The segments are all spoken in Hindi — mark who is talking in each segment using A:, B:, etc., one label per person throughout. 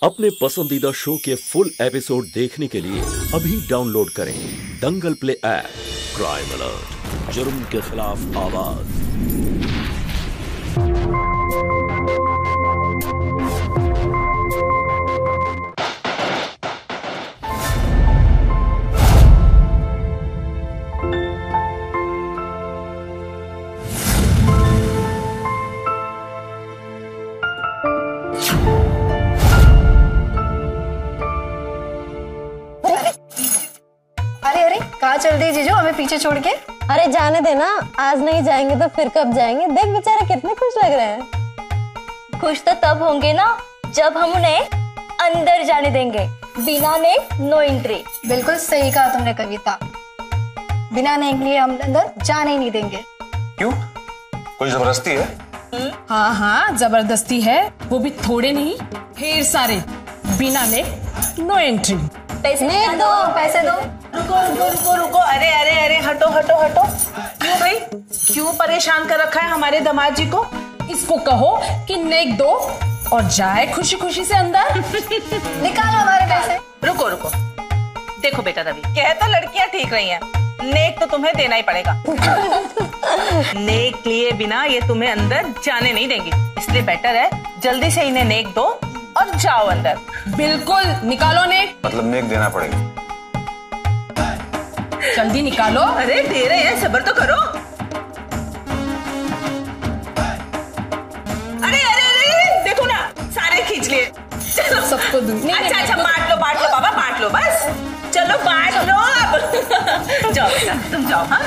A: अपने पसंदीदा शो के फुल एपिसोड देखने के लिए अभी डाउनलोड करें दंगल प्ले ऐप। क्राइम अलर्ट, जुर्म के खिलाफ आवाज।
B: कहाँ चल दी जीजू हमें पीछे छोड़ के?
C: अरे जाने देना, आज नहीं जाएंगे तो फिर कब जाएंगे। देख बेचारे कितने खुश लग रहे हैं।
D: खुश तो तब होंगे ना जब हम उन्हें अंदर जाने देंगे। बिना नेक नो एंट्री।
B: बिल्कुल सही कहा तुमने कविता, बिना नेक लिए हम अंदर जाने ही नहीं देंगे।
E: क्यों, कोई जबरदस्ती है?
F: हाँ हाँ जबरदस्ती है, वो भी थोड़े नहीं ढेर सारे। बिना नेक नो एंट्री।
D: पैसे दो,
B: पैसे दो।
G: रुको रुको रुको रुको, अरे अरे अरे हटो हटो हटो। क्यों भाई, क्यों परेशान कर रखा है हमारे दामाद जी को?
F: इसको कहो कि नेक दो और जाए खुशी खुशी से अंदर।
B: निकालो हमारे पैसे।
G: रुको रुको, देखो बेटा रवि, कह तो लड़कियां ठीक रही हैं, नेक तो तुम्हें देना ही पड़ेगा। नेक लिए बिना ये तुम्हें अंदर जाने नहीं देंगी, इसलिए बेटर है जल्दी से इन्हें नेक दो और जाओ अंदर।
F: बिल्कुल निकालो नेक।
E: मतलब नेक देना पड़ेगा?
F: जल्दी निकालो।
G: अरे दे रहे हैं, सब्र तो करो। अरे अरे अरे देखो ना, सारे खींच लिए। चलो
F: सबको दूँ।
G: अच्छा अच्छा, बांट लो बाबा, बांट लो बस। चलो बांट लो अब। जाओ बेटा, तुम जाओ। हाँ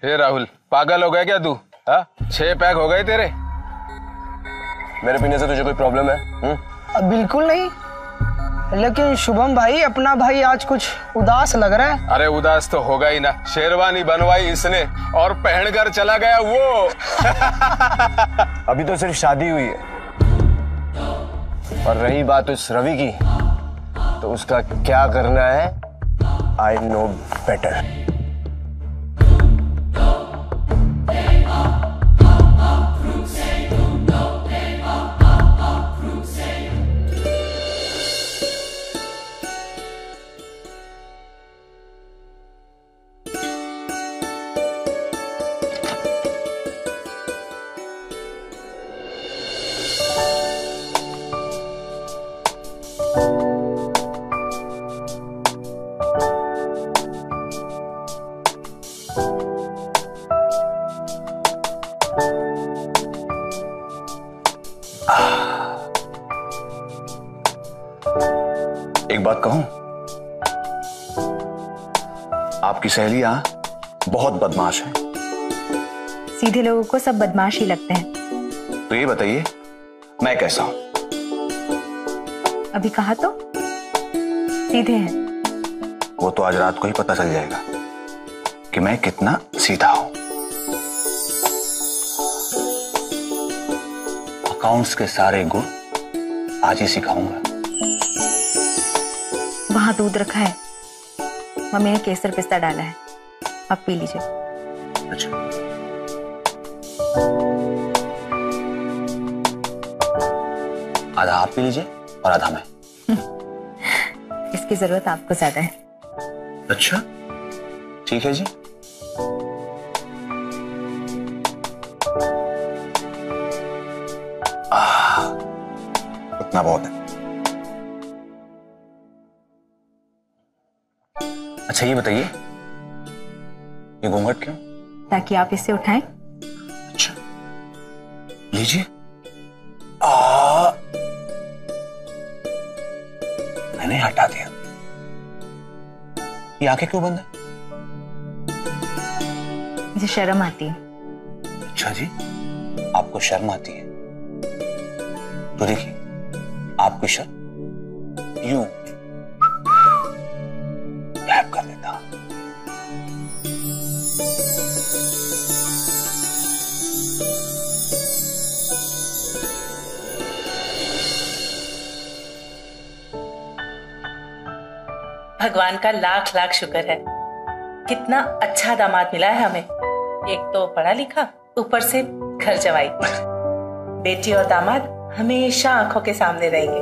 H: हे राहुल, पागल हो गया क्या तू? 6 पैक हो गए तेरे।
E: मेरे पीने से तुझे कोई प्रॉब्लम है?
I: बिल्कुल नहीं, लेकिन शुभम भाई, अपना भाई आज कुछ उदास लग रहा है।
H: अरे उदास तो होगा ही ना, शेरवानी बनवाई इसने और पहनकर चला गया वो।
E: अभी तो सिर्फ शादी हुई है, और रही बात उस रवि की, तो उसका क्या करना है आई नो बेटर। एक बात कहूं, आपकी सहेलियां बहुत बदमाश हैं।
D: सीधे लोगों को सब बदमाश ही लगते हैं।
E: तो ये बताइए, मैं कैसा हूं?
D: अभी कहा तो सीधे हैं।
E: वो तो आज रात को ही पता चल जाएगा कि मैं कितना सीधा हूं। अकाउंट्स के सारे गुण आज ही सिखाऊंगा।
D: वहां दूध रखा है, मम्मी ने केसर पिस्ता डाला है, आप पी लीजिए।
E: अच्छा, आधा आप पी लीजिए और आधा मैं।
D: इसकी जरूरत आपको ज्यादा है।
E: अच्छा ठीक है जी। इतना बहुत है। अच्छा ये बताइए, ये घूंघट क्यों?
D: ताकि आप इसे उठाएं।
E: अच्छा लीजिए। मैंने हटा दिया। ये आंखें क्यों बंद है?
D: मुझे शर्म आती है।
E: अच्छा जी, आपको शर्म आती है? तो देखिए, आपकी शर्म यूं गायब कर देता।
G: भगवान का लाख लाख शुक्र है, कितना अच्छा दामाद मिला है हमें। एक तो पढ़ा लिखा, ऊपर से घर जवाई। बेटी और दामाद हमेशा आंखों के सामने रहेंगे,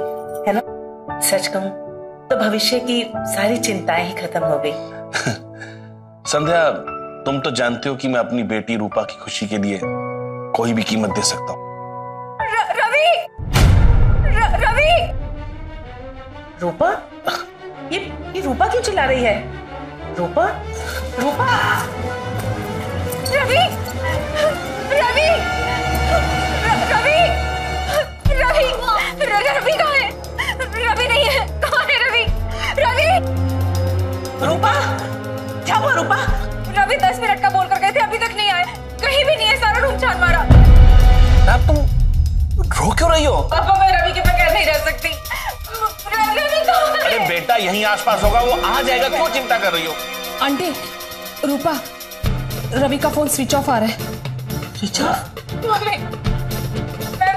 G: है ना? सच कहूं तो भविष्य की सारी चिंताएं ही खत्म हो गई।
J: संध्या, तुम तो जानते हो कि मैं अपनी बेटी रूपा की खुशी के लिए कोई भी कीमत दे सकता हूँ।
D: रवि, रवि,
G: रूपा, ये रूपा क्यों चिल्ला रही है? रूपा, रूपा,
D: रवि, रवि, रवि, रवि, रवि कहाँ है? रवि नहीं है, कहाँ है रवि? रवि,
G: रूपा, क्या हुआ रूपा?
D: रवि 10 मिनट का बोल कर गए थे, अभी तक नहीं आए, कहीं भी नहीं है, सारा रूम छान मारा।
J: तुम रो क्यों रही हो?
D: पापा, मैं रवि के बगैर नहीं रह सकती। रवि कहाँ है?
J: अरे बेटा, यहीं आसपास होगा, वो आ जाएगा, क्यों चिंता कर रही हो?
F: आंटी, रूपा, रवि का फोन स्विच ऑफ आ रहा है।
G: Switch off?
D: मम्मी,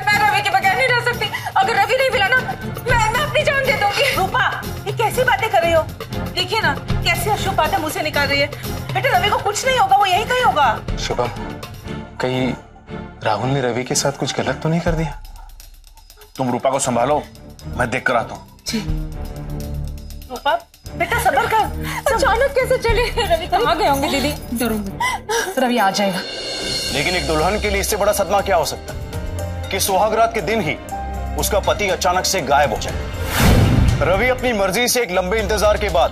D: मैं रवि के बगैर नहीं रह सकती। अगर रवि नहीं मिला ना, मैं अपनी जान दे दूंगी।
G: रूपा, ये कैसी बातें कर रही हो? देखिए ना कैसी अशुभ बातें मुझसे निकाल रही है। बेटा, रवि को कुछ नहीं होगा, वो यही कहीं होगा।
K: शुभम, कहीं राहुल ने रवि के साथ कुछ गलत तो नहीं कर दिया?
J: तुम रूपा को संभालो, मैं देख कर आता हूँ।
G: रूपा, बेटा सब्र कर।
D: अचानक कैसे चले? रवि कहाँ गए होंगे दीदी?
F: जरूर रवि आ जाएगा।
E: लेकिन एक दुल्हन के लिए इससे बड़ा सदमा क्या हो सकता है कि सुहागरात के दिन ही उसका पति अचानक से गायब हो जाए। रवि अपनी मर्जी से एक लंबे इंतजार के बाद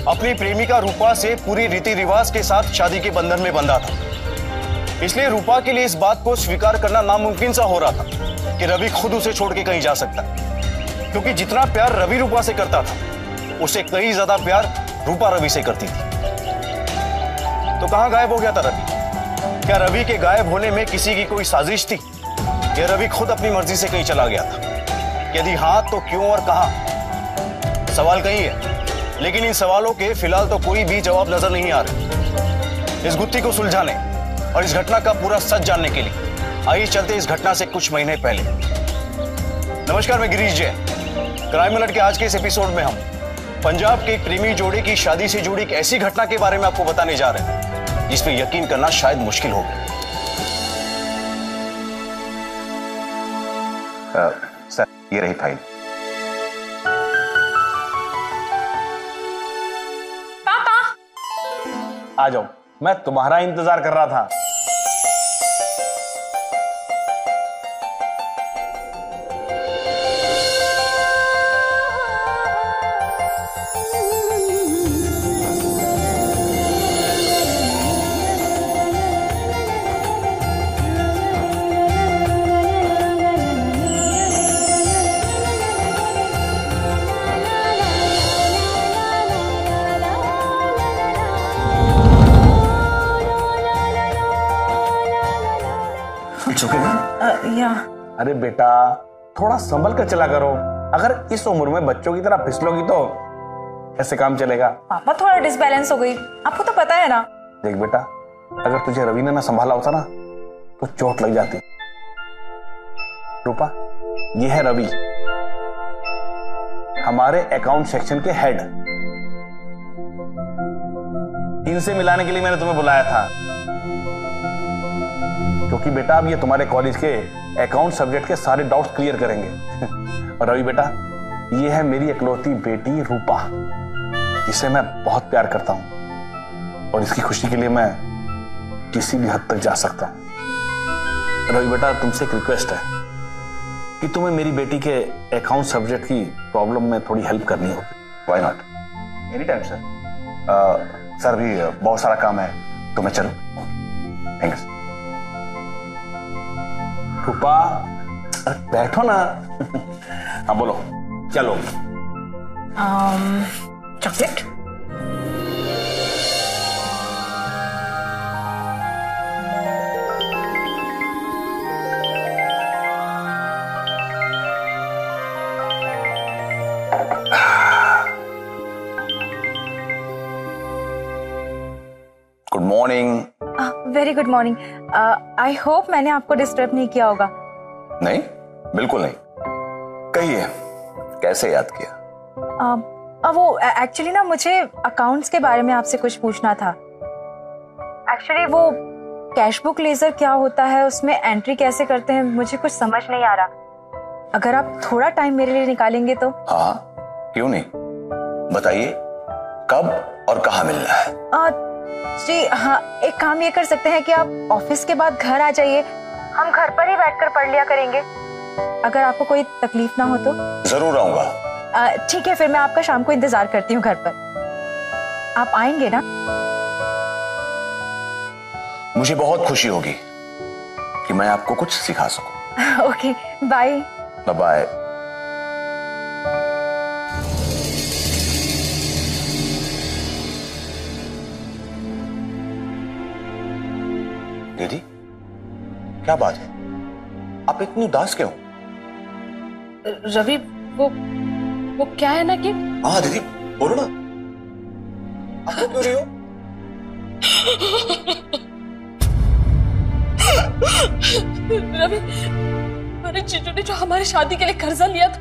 E: अपनी प्रेमिका रूपा से पूरी रीति रिवाज के साथ शादी के बंधन में बंधा था। इसलिए रूपा के लिए इस बात को स्वीकार करना नामुमकिन सा हो रहा था कि रवि खुद उसे छोड़ के कहीं जा सकता है, क्योंकि जितना प्यार रवि रूपा से करता था उसे कहीं ज्यादा प्यार रूपा रवि से करती थी। तो कहां गायब हो गया था रवि? क्या रवि के गायब होने में किसी की कोई साजिश थी या रवि खुद अपनी मर्जी से कहीं चला गया था? यदि हां तो क्यों और कहां? सवाल कहीं है, लेकिन इन सवालों के फिलहाल तो कोई भी जवाब नजर नहीं आ रहे। इस गुत्थी को सुलझाने और इस घटना का पूरा सच जानने के लिए आइए चलते इस घटना से कुछ महीने पहले। नमस्कार, मैं गिरीश जैन। क्राइम अलर्ट के आज के इस एपिसोड में हम पंजाब के एक प्रेमी जोड़े की शादी से जुड़ी एक ऐसी घटना के बारे में आपको बताने जा रहे हैं जिस पे यकीन करना शायद मुश्किल होगा।
K: सर, ये रही फाइल।
D: पापा,
J: आ जाओ, मैं तुम्हारा इंतजार कर रहा था। अरे बेटा, थोड़ा संभल कर चला करो। अगर इस उम्र में बच्चों की तरह फिसलोगी तो ऐसे काम चलेगा।
D: पापा, थोड़ा डिसबैलेंस हो गई, आपको तो पता है ना।
J: देख बेटा, अगर तुझे रवि ने ना संभाला होता ना तो चोट लग जाती। रूपा, ये है रवि, हमारे अकाउंट सेक्शन के हेड। इनसे मिलाने के लिए मैंने तुम्हें बुलाया था, क्योंकि बेटा अब ये तुम्हारे कॉलेज के अकाउंट सब्जेक्ट के सारे डाउट्स क्लियर करेंगे। और रवि बेटा, ये है मेरी इकलौती बेटी रूपा, जिसे मैं बहुत प्यार करता हूं और इसकी खुशी के लिए मैं किसी भी हद तक जा सकता हूं। रवि बेटा, तुमसे एक रिक्वेस्ट है कि तुम्हें मेरी बेटी के अकाउंट सब्जेक्ट की प्रॉब्लम में थोड़ी हेल्प करनी होगी।
K: Why not, any time sir. Sir भी बहुत सारा काम है तो मैं चलूं? थैंक्स।
J: रूपा, बैठो ना। हाँ बोलो, चलो।
D: Chocolate.
K: Good morning.
D: Very good morning. I hope मैंने आपको डिस्टर्ब नहीं किया होगा।
K: नहीं, बिल्कुल नहीं। कहिए, कैसे याद किया?
D: वो एक्चुअली ना मुझे अकाउंट्स के बारे में आपसे कुछ पूछना था। एक्चुअली वो कैशबुक लेजर क्या होता है, उसमें एंट्री कैसे करते हैं, मुझे कुछ समझ नहीं आ रहा। अगर आप थोड़ा टाइम मेरे लिए निकालेंगे तो।
K: हाँ, क्यों नहीं, बताइए कब और कहाँ मिलना है?
D: जी हाँ, एक काम ये कर सकते हैं कि आप ऑफिस के बाद घर आ जाइए, हम घर पर ही बैठकर पढ़ लिया करेंगे, अगर आपको कोई तकलीफ ना हो तो।
K: जरूर आऊंगा।
D: ठीक है, फिर मैं आपका शाम को इंतजार करती हूँ घर पर। आप आएंगे ना?
K: मुझे बहुत खुशी होगी कि मैं आपको कुछ सिखा सकूं।
D: Okay, bye.
K: बाय। दीदी, क्या बात है, आप इतनी उदास क्यों?
F: रवि, वो क्या है ना कि।
K: हाँ दीदी, बोलो ना, आप क्यों रही हो?
F: रवि, हमारे जीजू ने जो हमारी शादी के लिए कर्जा लिया था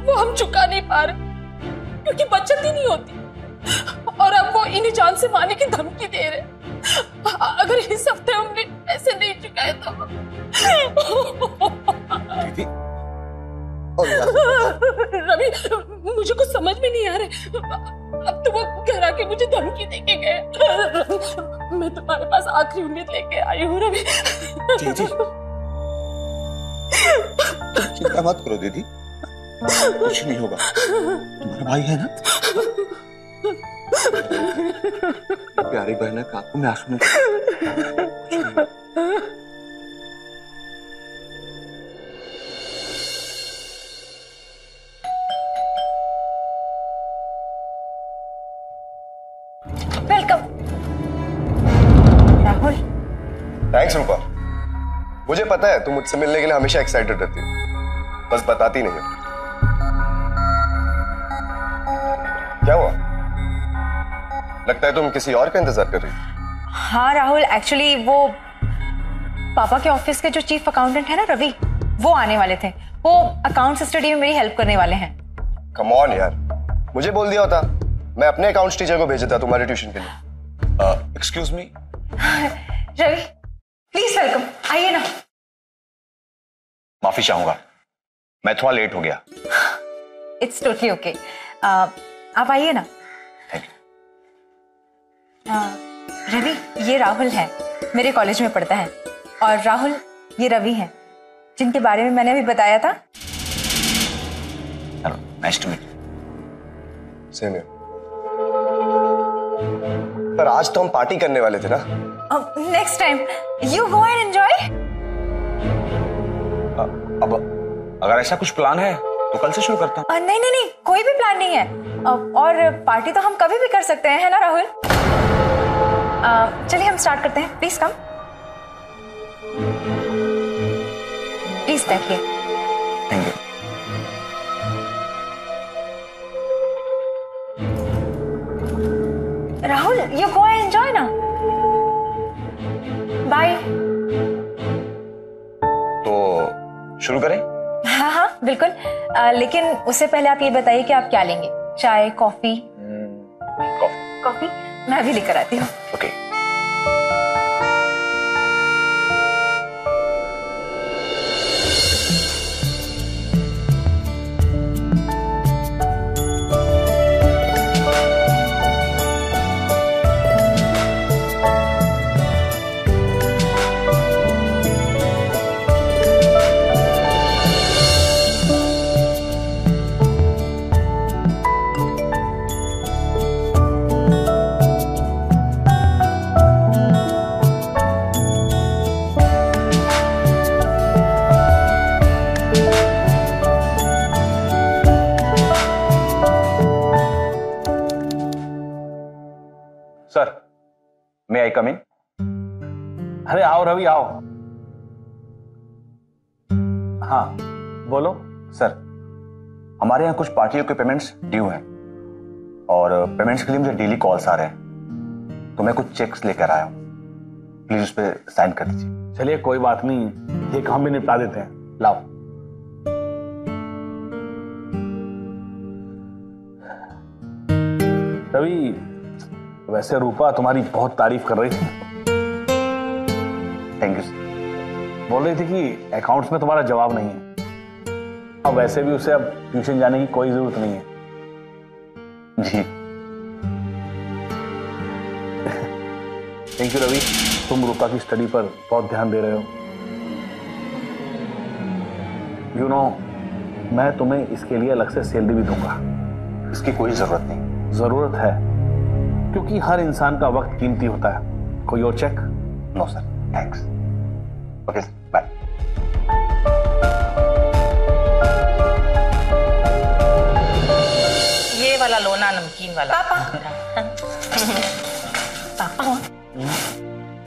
F: वो हम चुका नहीं पा रहे क्योंकि बचत ही नहीं होती, और अब वो इन्हीं जान से मारने की धमकी दे रहे। अगर इस हफ्ते हमने पैसे नहीं चुकाए तो।
K: दीदी,
F: रवि, मुझे कुछ समझ में नहीं आ रहा। अब तो वो घर आके मुझे धमकी देके गए। मैं तुम्हारे पास आखिरी उम्मीद लेके आई हूँ रवि।
K: दीदी, चिंता मत करो दीदी, कुछ नहीं होगा, तुम्हारा भाई है ना। प्यारी बहन का आंखों में आंसू नहीं।
D: वेलकम राहुल।
L: थैंक्स रूपा, मुझे पता है तुम मुझसे मिलने के लिए हमेशा एक्साइटेड रहती हो, बस बताती नहीं हो। क्या हुआ, लगता है तुम किसी और का इंतजार कर रही हो।
D: हाँ राहुल, एक्चुअली वो पापा के ऑफिस के जो चीफ अकाउंटेंट है ना रवि, वो आने वाले थे। वो अकाउंट्स स्टडी में मेरी हेल्प करने वाले हैं।
L: कम ऑन यार, मुझे बोल दिया होता, मैं अपने अकाउंट्स टीचर को भेज देता तुम्हारे ट्यूशन के लिए।
K: Excuse me
D: Ravi, please welcome, आइए ना।
K: माफी चाहूंगा, मैं थोड़ा लेट हो गया।
D: इट्स टोटली ओके, आप आइए ना। रवि, ये राहुल है, मेरे कॉलेज में पढ़ता है, और राहुल ये रवि है जिनके बारे में मैंने अभी बताया था।
K: Hello, nice to meet.
L: Same here. पर आज तो हम पार्टी करने वाले थे ना।
D: Next time you go and enjoy.
K: अब अगर ऐसा कुछ प्लान है तो कल से शुरू करता हूँ।
D: नहीं नहीं नहीं, कोई भी प्लान नहीं है, और पार्टी तो हम कभी भी कर सकते हैं, है ना राहुल? चलिए हम स्टार्ट करते हैं, प्लीज कम, प्लीज बैठिए।
K: Thank you.
D: Rahul, you go and enjoy ना। बाय।
L: तो शुरू करें?
D: हाँ हाँ बिल्कुल, लेकिन उससे पहले आप ये बताइए कि आप क्या लेंगे, चाय, कॉफी? कॉफी मैं अभी लेकर आती हूँ।
L: ओके।
K: सर, मे आई कम इन? अरे आओ रवि, आओ। हाँ बोलो। सर, हमारे यहाँ कुछ पार्टियों के पेमेंट्स ड्यू हैं, और पेमेंट्स के लिए मुझे डेली कॉल्स आ रहे हैं, तो मैं कुछ चेक्स लेकर आया हूँ, प्लीज उस पर साइन कर दीजिए। चलिए कोई बात नहीं, ये काम भी निपटा देते हैं, लाओ। रवि, वैसे रूपा तुम्हारी बहुत तारीफ कर रही थी। Thank you sir.
J: बोल रही थी कि अकाउंट्स में तुम्हारा जवाब नहीं है। अब वैसे भी उसे अब ट्यूशन जाने की कोई जरूरत नहीं है।
K: जी
J: थैंक यू रवि, तुम रूपा की स्टडी पर बहुत ध्यान दे रहे हो। यू नो, मैं तुम्हें इसके लिए अलग से सैलरी भी दूंगा।
K: इसकी कोई जरूरत नहीं।
J: जरूरत है, क्योंकि हर इंसान का वक्त कीमती होता है। कोई और check?
K: No sir, thanks. Okay sir, bye.
G: ये वाला लोना नमकीन वाला।
C: पापा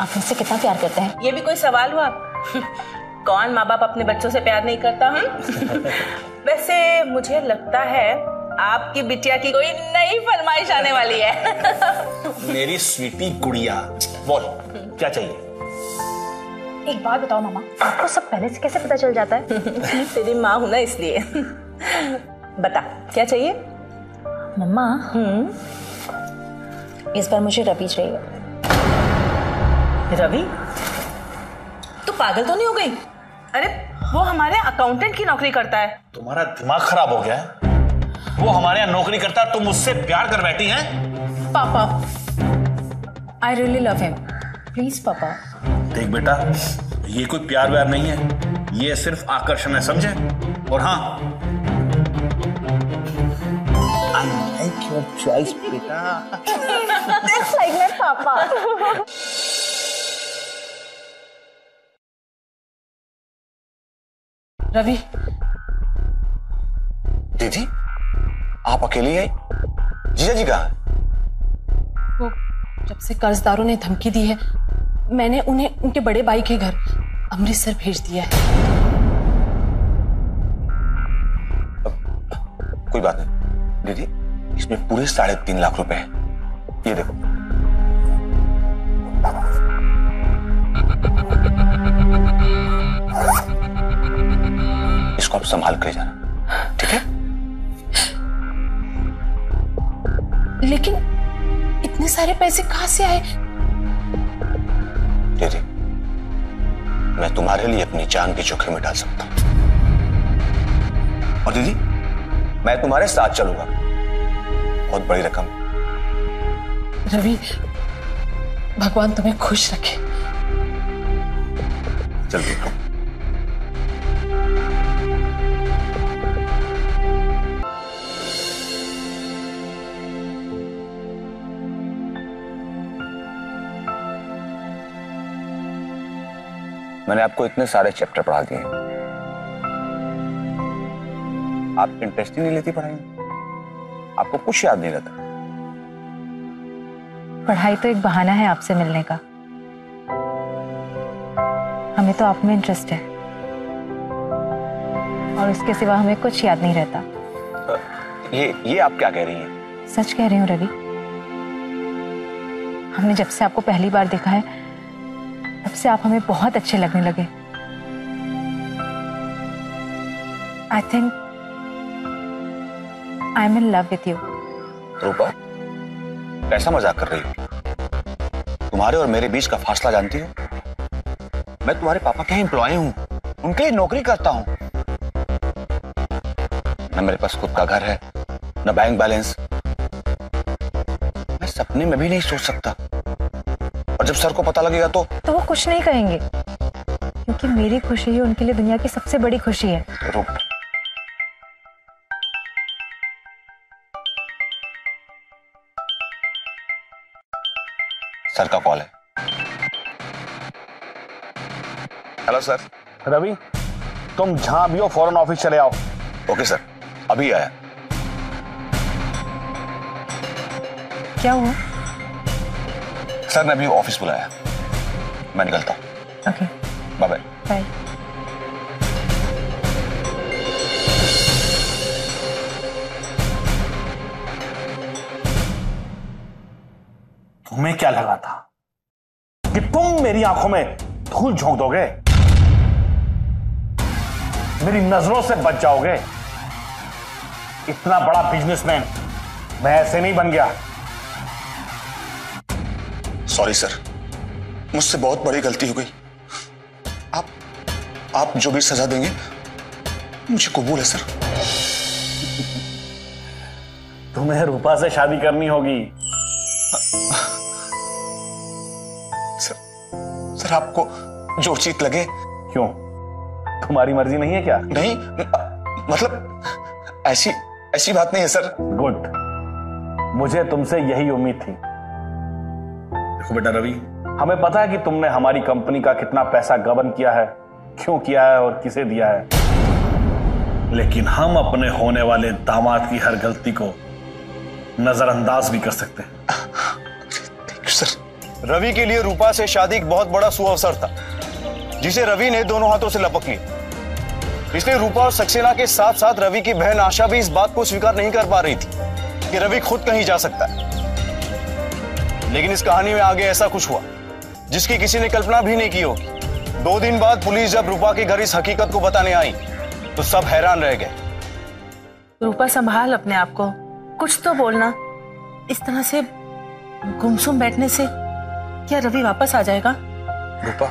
C: आप मुझसे कितना प्यार करते हैं?
G: ये भी कोई सवाल हुआ? कौन माँ बाप अपने बच्चों से प्यार नहीं करता? वैसे मुझे लगता है आपकी बिटिया की कोई नई फरमाइश आने वाली है।
J: मेरी स्वीटी गुड़िया, बोल क्या चाहिए?
D: एक बात बताओ मामा, आपको सब पहले से कैसे पता चल जाता है?
G: तेरी माँ हूं ना इसलिए। बता क्या चाहिए?
D: मम्मा इस बार मुझे रवि चाहिए।
G: रवि? तू पागल तो नहीं हो गई? अरे वो हमारे अकाउंटेंट की नौकरी करता है।
J: तुम्हारा दिमाग खराब हो गया है? वो हमारे यहाँ नौकरी करता है, तुम मुझसे प्यार कर बैठी हैं?
D: पापा I really love him, please पापा।
J: देख बेटा, ये कोई प्यार व्यार नहीं है, ये सिर्फ आकर्षण है, समझे? और हाँ, I like your choice, बेटा।
D: That's like my पापा।
F: रवि,
K: दीदी आप अकेली हैं? जीजा जी कहाँ?
F: वो जब से कर्जदारों ने धमकी दी है, मैंने उन्हें उनके बड़े भाई के घर अमृतसर भेज दिया है।
K: कोई बात नहीं दीदी, इसमें पूरे 3.5 लाख रुपए हैं। ये देखो। इसको आप संभाल कर जाना, ठीक है?
F: लेकिन इतने सारे पैसे कहां से आए?
K: दीदी, मैं तुम्हारे लिए अपनी जान की जोखिम में डाल सकता हूं। और दीदी, मैं तुम्हारे साथ चलूंगा। बहुत बड़ी रकम।
F: रवि, भगवान तुम्हें खुश रखे।
K: चल देखो। मैंने आपको इतने सारे चैप्टर पढ़ा दिए, आप इंटरेस्ट ही नहीं लेती पढ़ाई में? आपको कुछ याद नहीं रहता?
D: पढ़ाई तो एक बहाना है आपसे मिलने का। हमें तो आप में इंटरेस्ट है और उसके सिवा हमें कुछ याद नहीं रहता।
K: ये आप क्या कह रही हैं?
D: सच कह रही हूँ रवि। हमने जब से आपको पहली बार देखा है, तब से आप हमें बहुत अच्छे लगने लगे। I think I am in love with you.
K: Rupa, कैसा मजाक कर रही हो? तुम्हारे और मेरे बीच का फासला जानती हो? मैं तुम्हारे पापा के एम्प्लॉय हूं, उनके लिए नौकरी करता हूं। न मेरे पास खुद का घर है, न बैंक बैलेंस। मैं सपने में भी नहीं सोच सकता। और जब सर को पता लगेगा तो
D: वो कुछ नहीं कहेंगे, क्योंकि मेरी खुशी ही उनके लिए दुनिया की सबसे बड़ी खुशी है।
K: रूपा, सर का कॉल है। Hello sir.
J: रवि, तुम जहां भी हो फौरन ऑफिस चले आओ।
K: ओके सर, अभी आया।
D: क्या हुआ?
K: सर ने अभी ऑफिस बुलाया, मैं निकलता हूं।
D: Okay,
K: bye bye.
D: बाय।
J: तुम्हें क्या लगा था कि तुम मेरी आंखों में धूल झोंक दोगे, मेरी नजरों से बच जाओगे? इतना बड़ा बिजनेसमैन मैं ऐसे नहीं बन गया।
K: सॉरी सर, मुझसे बहुत बड़ी गलती हो गई। आप जो भी सजा देंगे मुझे कबूल है सर।
J: तुम्हें रूपा से शादी करनी होगी।
K: सर आपको जो उचित लगे।
J: क्यों, तुम्हारी मर्जी नहीं है क्या?
K: नहीं, मतलब ऐसी बात नहीं है सर।
J: गुड, मुझे तुमसे यही उम्मीद थी।
K: देखो बेटा रवि,
J: हमें पता है कि तुमने हमारी कंपनी का कितना पैसा गबन किया है, क्यों किया है और किसे दिया है, लेकिन हम अपने होने वाले दामाद की हर गलती को नजरअंदाज भी कर सकते हैं।
E: सर रवि के लिए रूपा से शादी एक बहुत बड़ा सुअवसर था, जिसे रवि ने दोनों हाथों से लपक लिया। इसलिए रूपा और सक्सेना के साथ साथ रवि की बहन आशा भी इस बात को स्वीकार नहीं कर पा रही थी कि रवि खुद कहीं जा सकता है। लेकिन इस कहानी में आगे ऐसा कुछ हुआ जिसकी किसी ने कल्पना भी नहीं की होगी। 2 दिन बाद पुलिस जब रूपा के घर इस हकीकत को बताने आई तो सब हैरान रह गए।
G: रूपा संभाल अपने आप को, कुछ तो बोलना। इस तरह से गुमसुम बैठने से क्या रवि वापस आ जाएगा?
K: रूपा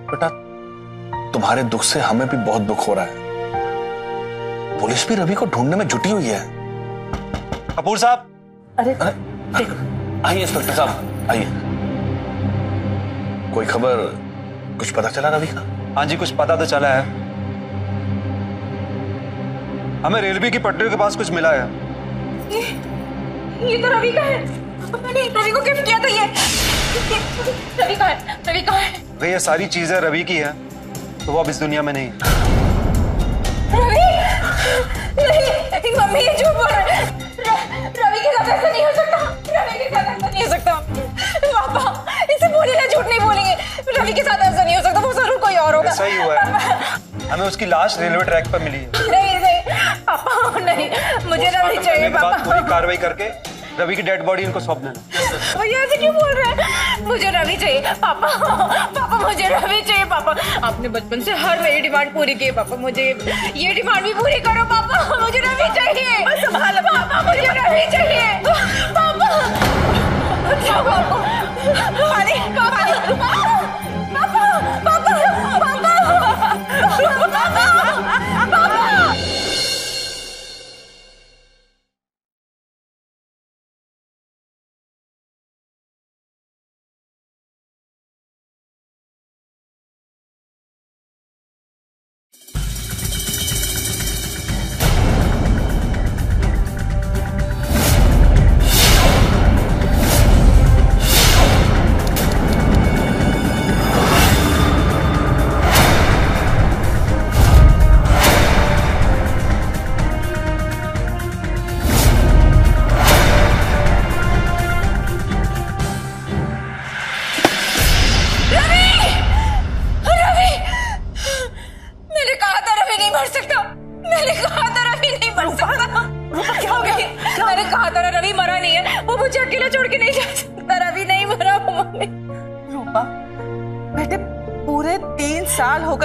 K: बेटा, तुम्हारे दुख से हमें भी बहुत दुख हो रहा है। पुलिस भी रवि को ढूंढने में जुटी हुई है।
E: कपूर साहब।
G: अरे
K: आइए इंस्पेक्टर साहब, आइए। कोई खबर, कुछ पता चला रवि का?
M: हाँ जी, कुछ पता तो चला है। हमें रेलवे की पटरियों के पास कुछ मिला है।
F: ये तो रवि का है। मैंने रवि को गिफ्ट किया था ये। रवि का है, रवि का है।
M: भाई ये सारी चीजें रवि की है, तो वो अब इस दुनिया में नहीं।
F: रवि नहीं, मम्मी ये झूठ बोल रहे हैं। रवि के साथ ऐसा नहीं हो सकता। रवि के साथ ऐसा नहीं हो सकता। पापा इसे बोले ना, झूठ नहीं बोलेंगे। रवि के साथ ऐसा नहीं हो सकता, वो जरूर कोई और होगा।
M: ऐसा ही हुआ है। हमें उसकी लाश रेलवे ट्रैक पर मिली है।
F: नहीं पापा, नहीं, मुझे रवि चाहिए पापा।
M: पूरी कार्रवाई करके रवि की डेड बॉडी इनको सौंप देना।
F: भैया ऐसे क्यों बोल रहे हैं? मुझे रवि चाहिए पापा। पापा मुझे रवि चाहिए पापा। आपने बचपन से हर मेरी डिमांड पूरी की है पापा, मुझे ये डिमांड भी पूरी करो पापा। मुझे रवि चाहिए। संभाल पापा, मुझे रवि चाहिए पापा। पानी पापा, पापा पापा पापा।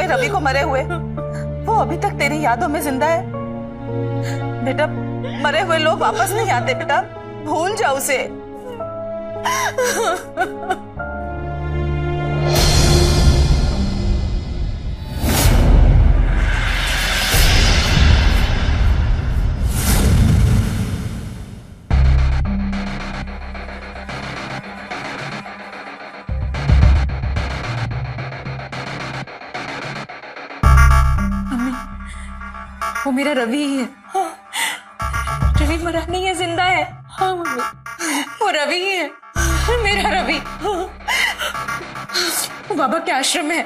G: रवि को मरे हुए, वो अभी तक तेरी यादों में जिंदा है। बेटा, मरे हुए लोग वापस नहीं आते बेटा, भूल जाओ उसे।
F: वो मेरा रवि ही है। रवि मरा नहीं है, जिंदा है। हाँ मम्मी, वो रवि ही है, मेरा रवि। वो बाबा के आश्रम में है,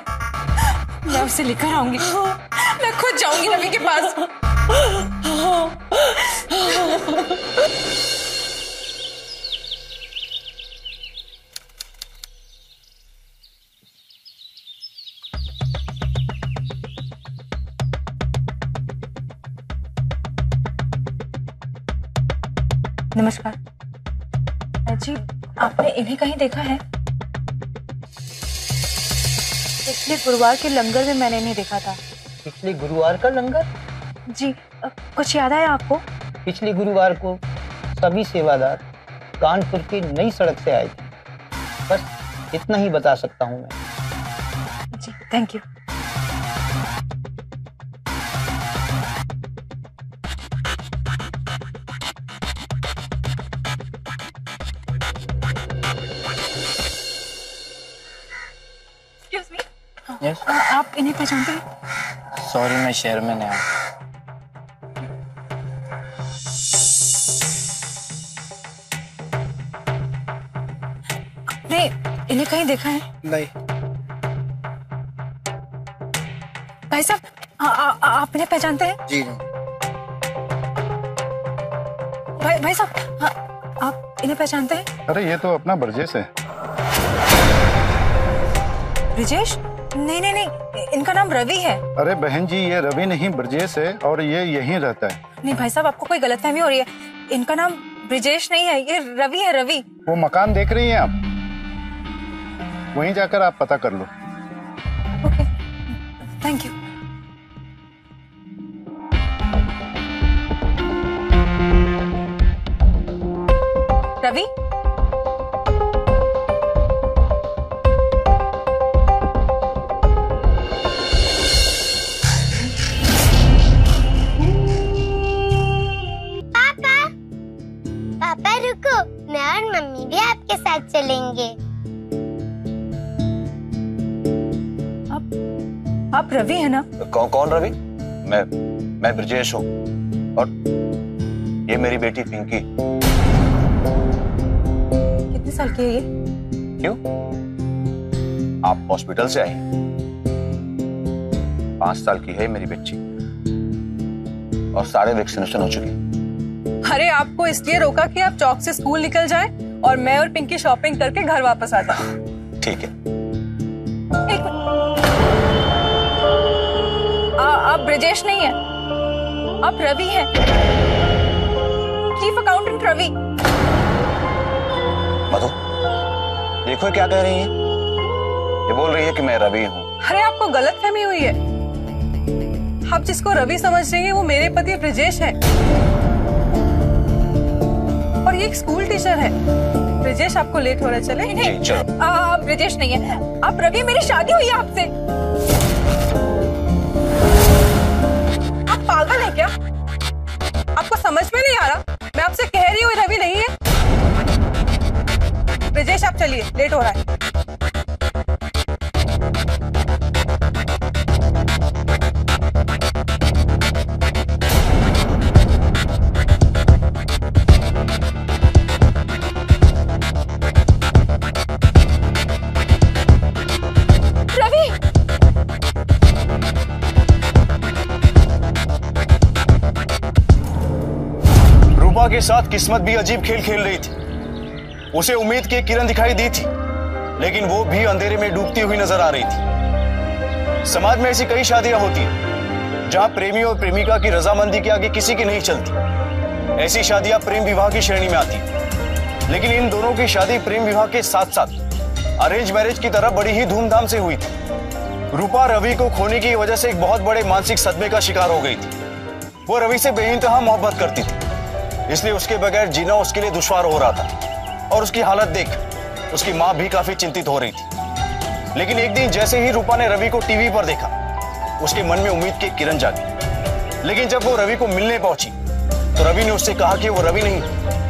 F: मैं उसे लेकर आऊंगी। मैं खुद जाऊंगी रवि के पास। नमस्कार जी, आपने इन्हें कहीं देखा है? पिछले गुरुवार के लंगर में मैंने इन्हें देखा था।
I: पिछले गुरुवार का लंगर?
F: जी, कुछ याद आया आपको?
I: पिछले गुरुवार को सभी सेवादार कानपुर की नई सड़क से आए थे। बस इतना ही बता सकता हूँ मैं।
F: जी, थैंक यू।
D: आप इन्हें पहचानते हैं?
N: सॉरी, मैं शहर में नया।
D: आपने इन्हें कहीं देखा है?
N: नहीं।
D: भाई साहब, आप इन्हें पहचानते हैं?
N: जी
D: भाई साहब, आप इन्हें पहचानते हैं?
O: अरे ये तो अपना ब्रजेश है।
D: ब्रजेश? नहीं, इनका नाम रवि है।
O: अरे बहन जी, ये रवि नहीं ब्रजेश है और ये यहीं रहता है।
D: नहीं भाई साहब, आपको कोई गलतफहमी हो रही है। इनका नाम ब्रजेश नहीं है, ये रवि है, रवि।
O: वो मकान देख रही हैं आप, वहीं जाकर आप पता कर लो।
D: Okay, thank you. रवि,
P: पापा रुको, मैं और मम्मी भी आपके साथ चलेंगे।
D: आप रवि है ना?
K: कौन रवि? मैं ब्रजेश हूँ और ये मेरी बेटी पिंकी।
D: कितने साल की है ये?
K: क्यों? आप हॉस्पिटल से आई? 5 साल की है मेरी बच्ची और सारे वैक्सीनेशन हो चुके।
F: अरे आपको इसलिए रोका कि आप चौक से स्कूल निकल जाए और मैं और पिंकी शॉपिंग करके घर वापस आ जाए।
K: ठीक है।
F: एक मिनट, आप ब्रजेश नहीं है, आप रवि हैं, चीफ अकाउंटेंट रवि।
K: मधु, देखो क्या कह रही है। ये बोल रही है कि मैं रवि हूँ।
F: अरे आपको गलतफहमी हुई है। आप जिसको रवि समझ रही हैं वो मेरे पति ब्रजेश है और ये एक स्कूल टीचर है। ब्रजेश, आपको लेट हो रहा है, चले?
K: जी चलो।
F: आप ब्रजेश नहीं है, आप रवि। मेरी शादी हुई है आपसे। आप पागल है क्या? आपको समझ में नहीं आ रहा? मैं आपसे कह रही हूँ रवि नहीं है। ब्रजेश, आप चलिए, लेट हो रहा है।
E: रूपा के साथ किस्मत भी अजीब खेल खेल रही थी। उसे उम्मीद की किरण दिखाई दी थी, लेकिन वो भी अंधेरे में डूबती हुई नजर आ रही थी। समाज में ऐसी कई शादियां होती हैं जहां प्रेमी और प्रेमिका की रजामंदी के आगे किसी की नहीं चलती। ऐसी शादियां प्रेम विवाह की श्रेणी में आती, लेकिन इन दोनों की शादी प्रेम विवाह के साथ साथ अरेंज मैरिज की तरह बड़ी ही धूमधाम से हुई थी। रूपा रवि को खोने की वजह से एक बहुत बड़े मानसिक सदमे का शिकार हो गई थी। वो रवि से बेइंतहा मोहब्बत करती थी, इसलिए उसके बगैर जीना उसके लिए दुश्वार हो रहा था। और उसकी हालत देख उसकी मां भी काफी चिंतित हो रही थी। लेकिन एक दिन जैसे ही रूपा ने रवि को टीवी पर देखा, उसके मन में उम्मीद की किरण जागी। लेकिन जब वो रवि को मिलने पहुंची तो रवि ने उससे कहा कि वो रवि नहीं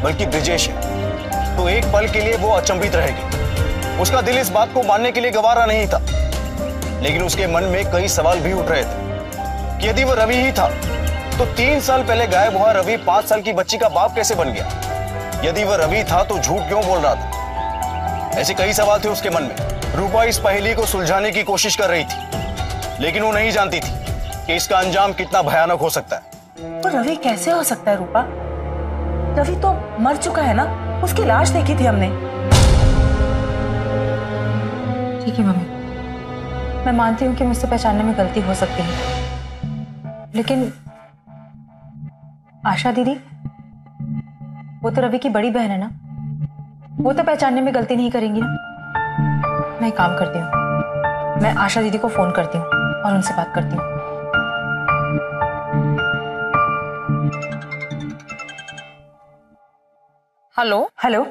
E: बल्कि ब्रजेश है। तो एक पल के लिए वो अचंभित रह गई। उसका दिल इस बात को मानने के लिए गवारा नहीं था, लेकिन उसके मन में कई सवाल भी उठ रहे थे कि यदि वो रवि ही था तो 3 साल पहले गायब हुआ रवि 5 साल की बच्ची का बाप कैसे बन गया? यदि वह रवि था तो झूठ क्यों बोल रहा था? ऐसे कई सवाल थे उसके मन में। रूपा इस पहेली को सुलझाने की कोशिश कर रही थी, लेकिन वो नहीं जानती थी कि इसका अंजाम कितना भयानक हो सकता है।
G: तो रवि कैसे हो सकता है रूपा? रवि तो मर चुका है ना, उसकी लाश देखी थी हमने।
D: ठीक है मम्मी, मैं मानती हूँ कि मुझसे पहचानने में गलती हो सकती है, लेकिन आशा दीदी, वो तो रवि की बड़ी बहन है ना, वो तो पहचानने में गलती नहीं करेंगी ना। मैं एक काम करती हूँ, मैं आशा दीदी को फोन करती हूँ और उनसे बात करती हूँ।
F: हेलो।
D: हेलो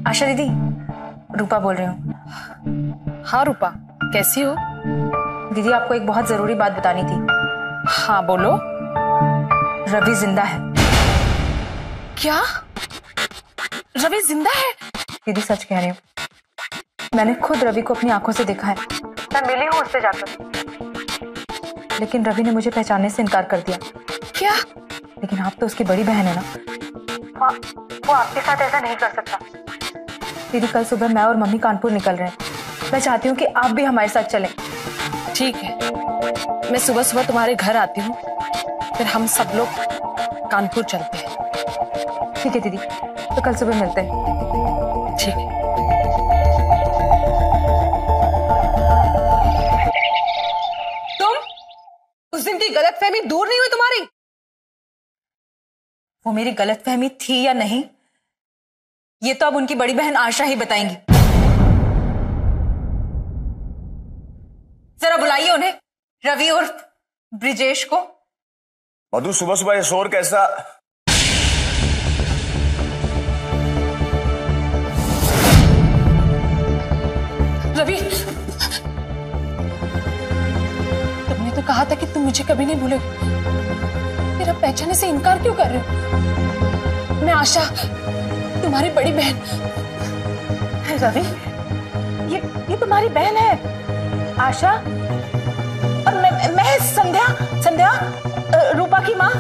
D: आशा दीदी, रूपा बोल रही हूँ।
F: हाँ रूपा, कैसी हो?
D: दीदी, आपको एक बहुत जरूरी बात बतानी थी।
F: हाँ बोलो।
D: रवि जिंदा है।
F: क्या? रवि जिंदा है?
D: दीदी सच कह रही हूँ, मैंने खुद रवि को अपनी आंखों से देखा है। मैं मिली हूँ उससे जाकर। लेकिन रवि ने मुझे पहचानने से इनकार कर दिया।
F: क्या?
D: लेकिन आप तो उसकी बड़ी बहन है ना, वो आपके साथ ऐसा नहीं कर सकता। दीदी कल सुबह मैं और मम्मी कानपुर निकल रहे हैं। मैं चाहती हूँ कि आप भी हमारे साथ चलें।
F: ठीक है, मैं सुबह सुबह तुम्हारे घर आती हूँ, फिर हम सब लोग कानपुर चलते हैं।
D: ठीक है दीदी, तो कल सुबह मिलते हैं।
F: ठीक है।
D: तुम उस दिन की गलतफहमी दूर नहीं हुई तुम्हारी? वो मेरी गलतफहमी थी या नहीं, ये तो अब उनकी बड़ी बहन आशा ही बताएंगी। जरा बुलाइए उन्हें, रवि और ब्रिजेश को।
K: मधु, सुबह सुबह ये शोर कैसा?
F: रवि, तुमने तो कहा था कि तुम मुझे कभी नहीं भूलोगे, फिर अब पहचाने से इनकार क्यों कर रहे हो? मैं आशा, तुम्हारी बड़ी बहन।
G: रवि, ये तुम्हारी बहन है आशा, और मैं संध्या रूपा की माँ।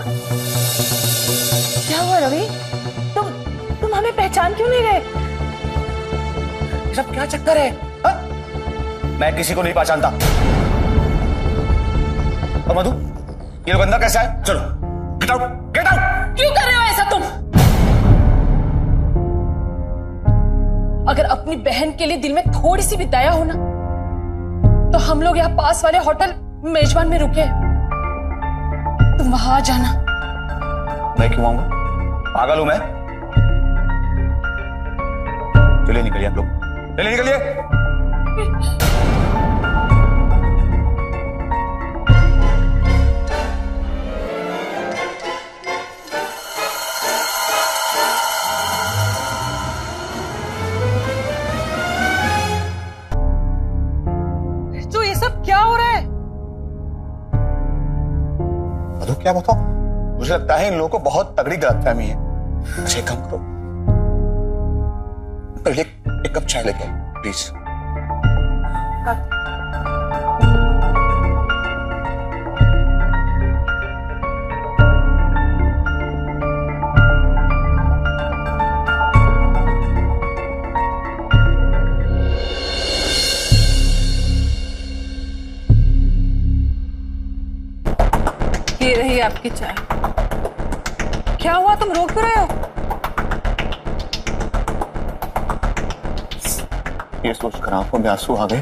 G: क्या हुआ रवि, तुम हमें पहचान क्यों नहीं रहे?
K: सब क्या चक्कर है? हा? मैं किसी को नहीं पहचानता। और मधु, ये लोग अंदर कैसे आए? चलो गेट आउट, गेट आउट।
F: क्यों कर रहे हो ऐसा तुम? अगर अपनी बहन के लिए दिल में थोड़ी सी भी दया हो ना, तो हम लोग यहाँ पास वाले होटल मेजबान में रुके। तुम वहां आ जाना।
K: मैं क्यों आऊंगा? पागल हूं मैं? चलिए निकलिए आप लोग, चलिए निकलिए।
G: तो ये सब क्या हो रहा है?
K: मधु, क्या बताओ? मुझे लगता है इन लोगों को बहुत तगड़ी गलतफहमी है। अच्छा एक काम करो, पहले एक कप चाय लेके प्लीज।
F: ये रही आपकी चाय। क्या हुआ, तुम रो क्यों रहे हो?
K: ये सोचकर आंखों में आंसू आ गए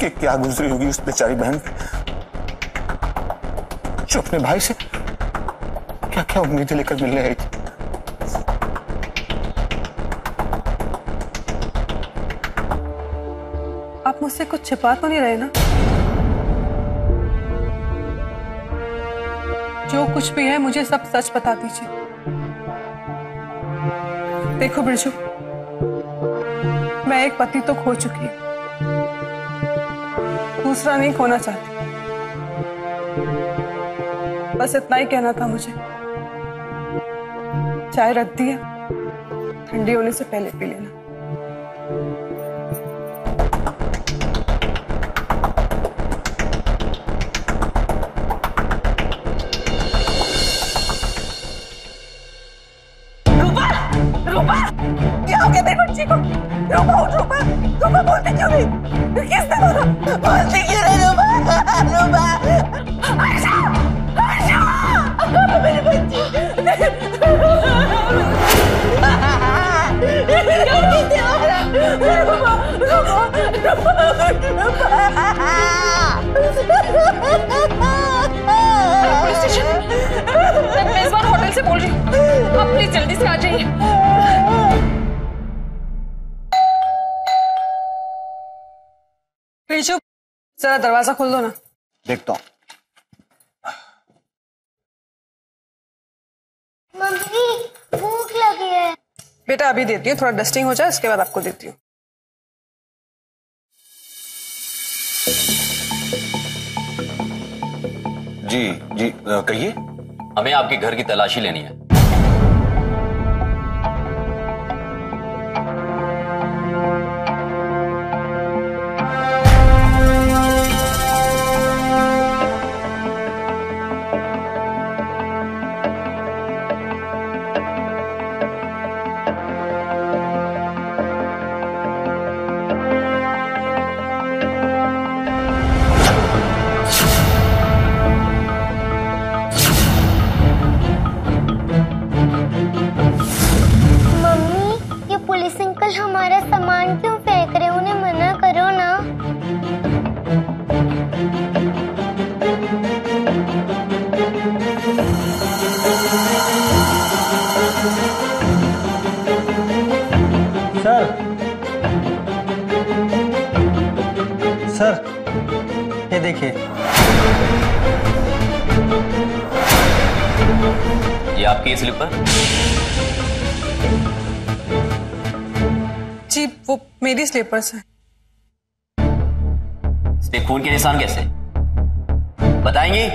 K: कि क्या गुजरी होगी उस बेचारी बहन जो अपने भाई से क्या क्या उम्मीदें लेकर मिलने आई थी।
F: आप मुझसे कुछ छिपा तो नहीं रहे ना? जो कुछ भी है मुझे सब सच बता दीजिए। देखो बिरजू, मैं एक पति तो खो चुकी हूं, दूसरा नहीं खोना चाहती। बस इतना ही कहना था मुझे। चाय रख दिया, ठंडी होने से पहले पी लेना।
G: रूपा, क्या हो गया मेरी बच्ची को? रूपा उठ, रूपा, रूपा बोलती क्यों नहीं? किसने बोला? बोलती क्यों नहीं रूपा? रूपा, आशा, आशा, मेरी बच्ची। क्या कहते हो? रूपा, रूपा, पुलिस स्टेशन, मैं मेजबान होटल से बोल रही हूँ, आप प्लीज जल्दी से आ जाइए।
F: बिरजू, जरा दरवाजा खोल दो ना।
K: देखता हूँ।
P: मम्मी भूख लगी है।
F: बेटा अभी देती हूँ, थोड़ा डस्टिंग हो जाए उसके बाद आपको देती हूँ।
K: जी जी, कहिए।
Q: हमें आपके घर की तलाशी लेनी है।
N: देखिए।
Q: ये आपकी स्लीपर?
F: जी वो मेरी स्लीपर्स है।
Q: इस पे खून के निशान कैसे? बताएंगी?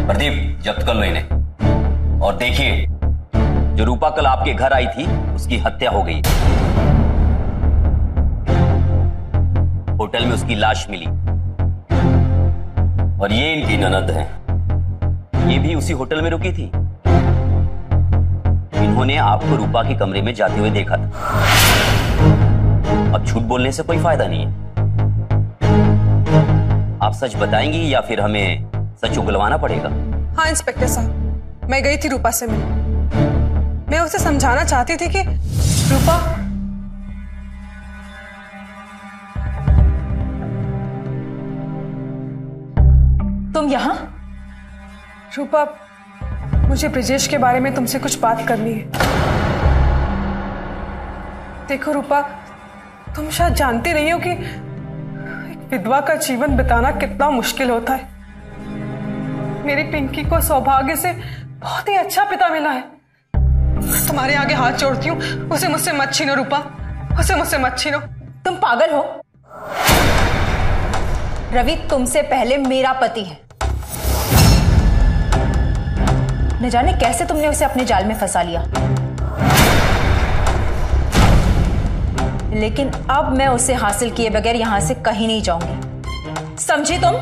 Q: प्रदीप जब्त कर लो इन्हें। और देखिए, जो रूपा कल आपके घर आई थी उसकी हत्या हो गई। होटल में उसकी लाश मिली। और ये इनकी ननद है, ये भी उसी होटल में रुकी थी। इन्होंने आपको रूपा के कमरे में जाते हुए देखा था। अब झूठ बोलने से कोई फायदा नहीं है। आप सच बताएंगी या फिर हमें सच उगलवाना पड़ेगा?
F: हाँ इंस्पेक्टर साहब, मैं गई थी रूपा से मिलने। मैं उसे समझाना चाहती थी कि रूपा
D: तुम यहाँ?
F: रूपा, मुझे ब्रिजेश के बारे में तुमसे कुछ बात करनी है। देखो रूपा, तुम शायद जानती नहीं हो कि एक विधवा का जीवन बिताना कितना मुश्किल होता है। मेरी पिंकी को सौभाग्य से बहुत ही अच्छा पिता मिला है। तुम्हारे आगे हाथ जोड़ती हूँ, उसे मुझसे मत छीनो रूपा, उसे मुझसे मत छीनो।
D: तुम पागल हो? रवि तुमसे पहले मेरा पति है। न जाने कैसे तुमने उसे अपने जाल में फंसा लिया, लेकिन अब मैं उसे हासिल किए बगैर यहां से कहीं नहीं जाऊंगी। समझी तुम?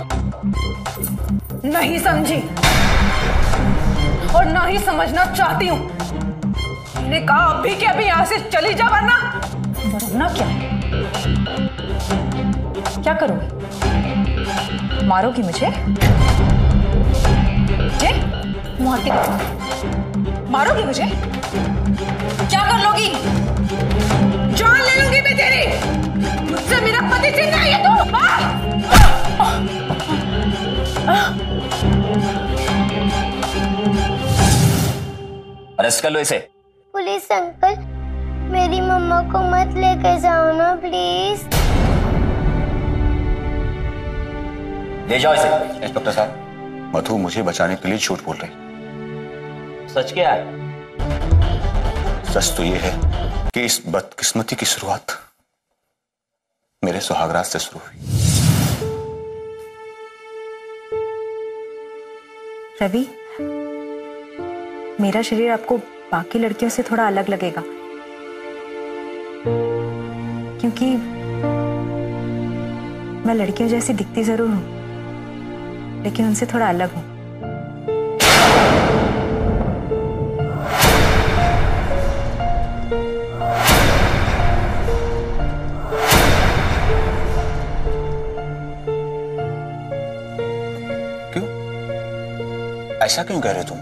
F: नहीं समझी और ना ही समझना चाहती हूं। मैंने कहा अभी के अभी यहां से चली जा, वरना
D: क्या? क्या करोगी? मारोगी मुझे? मारती मारोगी मुझे? क्या कर लोगी?
F: जान ले लूंगी मैं तेरी। मुझसे मेरा पति छीन रही है तू।
Q: अरेस्ट कर लो इसे।
P: पुलिस अंकल, मेरी मम्मा को मत लेकर जाओ ना प्लीज।
Q: ले जाओ इसे।
K: इंस्पेक्टर साहब, मधु मुझे बचाने के लिए झूठ बोल रही।
Q: सच क्या है?
K: सच तो ये है कि इस बदकिस्मती की शुरुआत मेरे सुहागरात से शुरू हुई।
D: रवि, मेरा शरीर आपको बाकी लड़कियों से थोड़ा अलग लगेगा, क्योंकि मैं लड़कियों जैसी दिखती जरूर हूं, लेकिन उनसे थोड़ा अलग हूं।
K: ऐसा क्यों कह रहे हो तुम?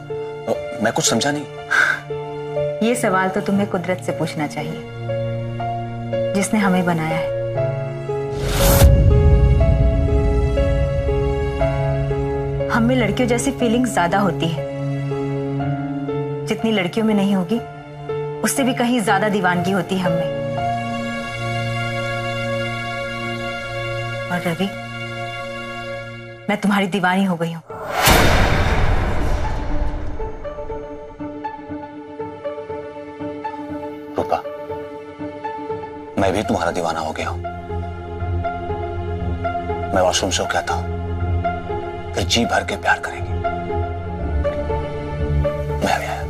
K: मैं कुछ समझा नहीं।
D: ये सवाल तो तुम्हें कुदरत से पूछना चाहिए, जिसने हमें बनाया है। हम में लड़कियों जैसी फीलिंग्स ज्यादा होती है, जितनी लड़कियों में नहीं होगी उससे भी कहीं ज्यादा दीवानगी होती है हम में। और रवि, मैं तुम्हारी दीवानी हो गई हूं।
K: रूपा, मैं भी तुम्हारा दीवाना हो गया हूं। मैं वॉशरूम से कहता हूं, फिर जी भर के प्यार करेंगे। मैं अभी आया।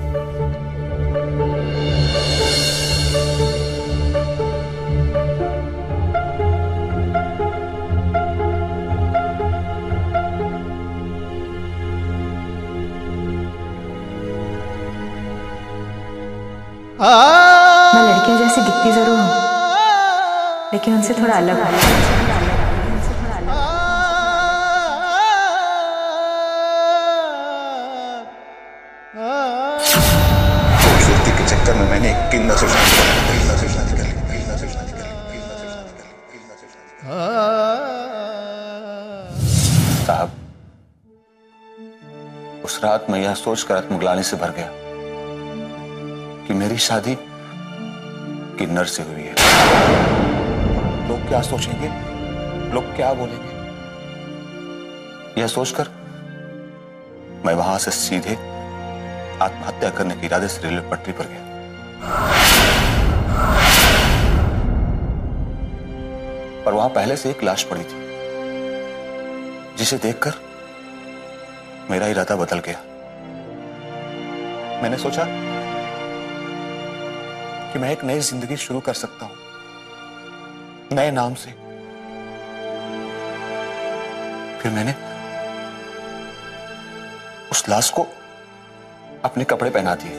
D: मैं लड़कियों जैसी दिखती जरूर हूं, लेकिन उनसे थोड़ा अलग हूं।
K: खूबसूरती के चक्कर में मैंने एक किन्ना से शादी कर ली। साहब, उस रात मैं यह सोचकर आत्मग्लानि से भर गया कि मेरी शादी किन्नर से हुई है। लोग क्या सोचेंगे, लोग क्या बोलेंगे, यह सोचकर मैं वहां से सीधे आत्महत्या करने के इरादे से रेलवे पटरी पर गया। पर वहां पहले से एक लाश पड़ी थी, जिसे देखकर मेरा इरादा बदल गया। मैंने सोचा कि मैं एक नई जिंदगी शुरू कर सकता हूं, नए नाम से। फिर मैंने उस लाश को अपने कपड़े पहना दिए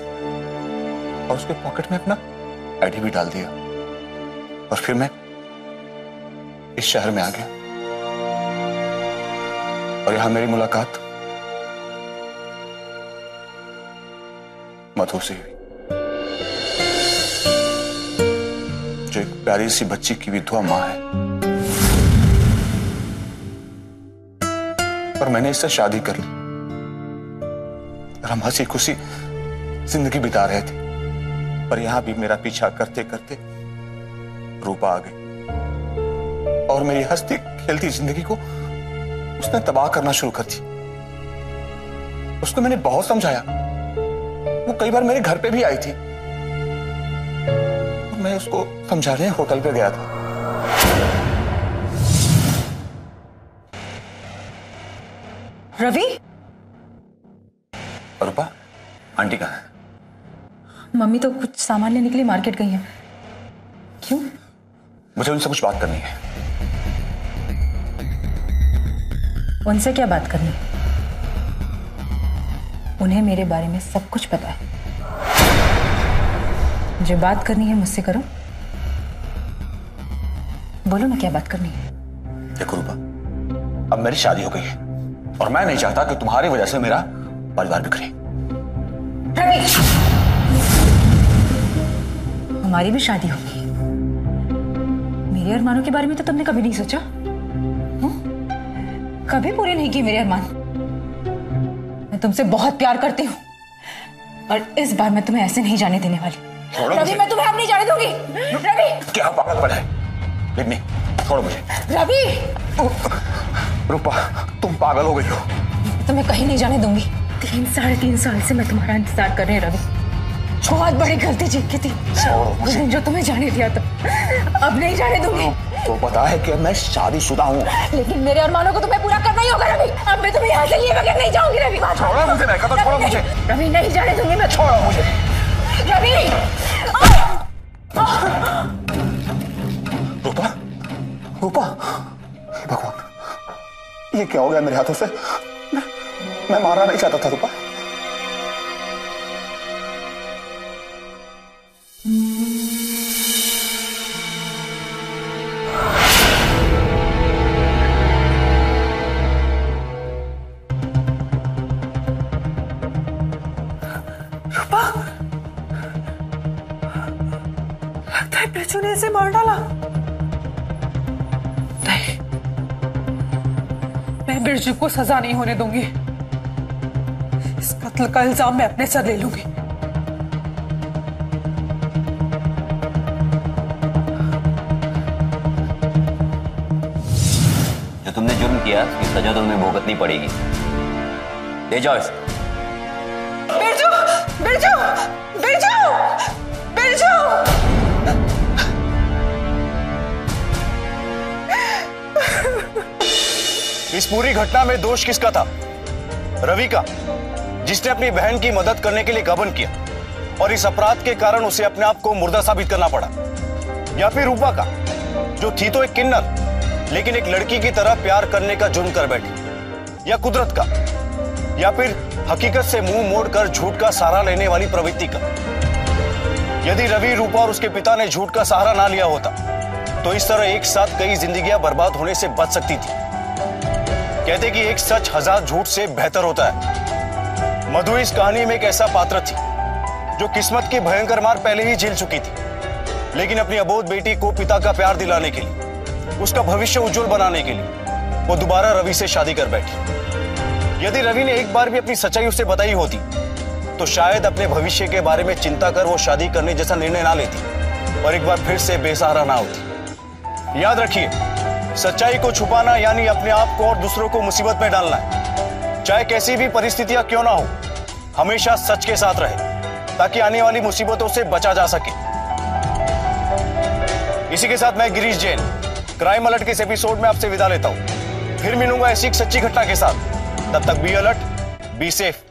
K: और उसके पॉकेट में अपना आईडी भी डाल दिया, और फिर मैं इस शहर में आ गया और यहां मेरी मुलाकात मधु से हुई, जो एक प्यारी सी बच्ची की विधवा मां है। पर मैंने इससे शादी कर ली और हम हंसी खुशी जिंदगी बिता रहे थे। पर यहां भी मेरा पीछा करते करते रूपा आ गई और मेरी हंसती खेलती जिंदगी को उसने तबाह करना शुरू कर दी। उसको मैंने बहुत समझाया, वो कई बार मेरे घर पे भी आई थी। मैं उसको समझाने होटल पे गया था।
D: रवि,
K: रूपा, आंटी कहाँ है?
D: मम्मी तो कुछ सामान लेने के लिए मार्केट गई हैं। क्यों?
K: मुझे उनसे कुछ बात करनी है।
D: उनसे क्या बात करनी? उन्हें मेरे बारे में सब कुछ पता है। जो बात करनी है मुझसे करो। बोलो ना, क्या बात करनी है?
K: देखो रूपा, अब मेरी शादी हो गई है और मैं नहीं चाहता कि तुम्हारी वजह से मेरा परिवार बिखरे।
D: हमारी भी शादी होगी। मेरे अरमानों के बारे में तो तुमने कभी नहीं सोचा। कभी पूरे नहीं किए मेरे अरमान। मैं तुमसे बहुत प्यार करती हूँ और इस बार मैं तुम्हें ऐसे नहीं जाने देने वाली। रवि, मैं तुम्हें अब नहीं जाने दूंगी। रवि,
K: क्या पागलपन है? लिडनी, छोड़ो मुझे।
D: रवि,
K: रूपा, तुम पागल हो गई हो।
D: तुम्हें कहीं नहीं जाने दूंगी। 3-3.5 साल से मैं तुम्हारा इंतजार कर रही हूँ रवि। बहुत बड़ी गलती की थी उस दिन जो तुम्हें जाने दिया था। अब नहीं जाने दूंगी।
K: तो पता है कि मैं शादीशुदा हूँ,
D: लेकिन मेरे अरमानों को तुम्हें पूरा करना ही होगा रवि। अब मैं तुम्हें यहाँ से लिए बगैर नहीं जाऊंगी रवि।
K: छोड़ो मुझे, मैं कहता छोड़ो मुझे।
D: रवि, नहीं जाने दूंगी मैं।
K: छोड़ो मुझे
D: रवि।
K: रूपा, रूपा, भगवान, ये क्या हो गया मेरे हाथों से? मैं मारना नहीं चाहता था रूपा।
G: रूपा, लगता है बिरजू ने इसे मार डाला। नहीं, मैं बिरजू को सजा नहीं होने दूंगी। इस कत्ल का इल्जाम मैं अपने सर ले लूंगी।
Q: जो तुमने जुर्म किया उसकी सजा तो तुम्हें भुगतनी पड़ेगी। ले जाओ इसे।
G: बिरजू, बिरजू, बिरजू, बिरजू।
E: इस पूरी घटना में दोष किसका था? रवि का, जिसने अपनी बहन की मदद करने के लिए गबन किया और इस अपराध के कारण उसे अपने आप को मुर्दा साबित करना पड़ा, या फिर रूपा का, जो थी तो एक किन्नर लेकिन एक लड़की की तरह प्यार करने का जुर्म कर बैठी, या कुदरत का, या फिर हकीकत से मुंह मोड़कर झूठ का सहारा लेने वाली प्रवृत्ति का। यदि रवि, रूपा और उसके पिता ने झूठ का सहारा ना लिया होता तो इस तरह एक साथ कई जिंदगियां बर्बाद होने से बच सकती थी। कहते कि एक सच 1000 झूठ से बेहतर होता है। मधु इस कहानी में एक ऐसा पात्र थी जो किस्मत की भयंकर मार पहले ही झेल चुकी थी, लेकिन अपनी अबोध बेटी को पिता का प्यार दिलाने के लिए, उसका भविष्य उज्जवल बनाने के लिए वो दोबारा रवि से शादी कर बैठी। यदि रवि ने एक बार भी अपनी सच्चाई उसे बताई होती तो शायद अपने भविष्य के बारे में चिंता कर वो शादी करने जैसा निर्णय ना लेती और एक बार फिर से बेसहारा ना होती। याद रखिए, सच्चाई को छुपाना यानी अपने आप को और दूसरों को मुसीबत में डालना है। चाहे कैसी भी परिस्थितियां क्यों ना हो, हमेशा सच के साथ रहे ताकि आने वाली मुसीबतों से बचा जा सके। इसी के साथ मैं गिरीश जैन क्राइम अलर्ट के इस एपिसोड में आपसे विदा लेता हूं। फिर मिलूंगा ऐसी एक सच्ची घटना के साथ। तब तक बी अलर्ट, बी सेफ।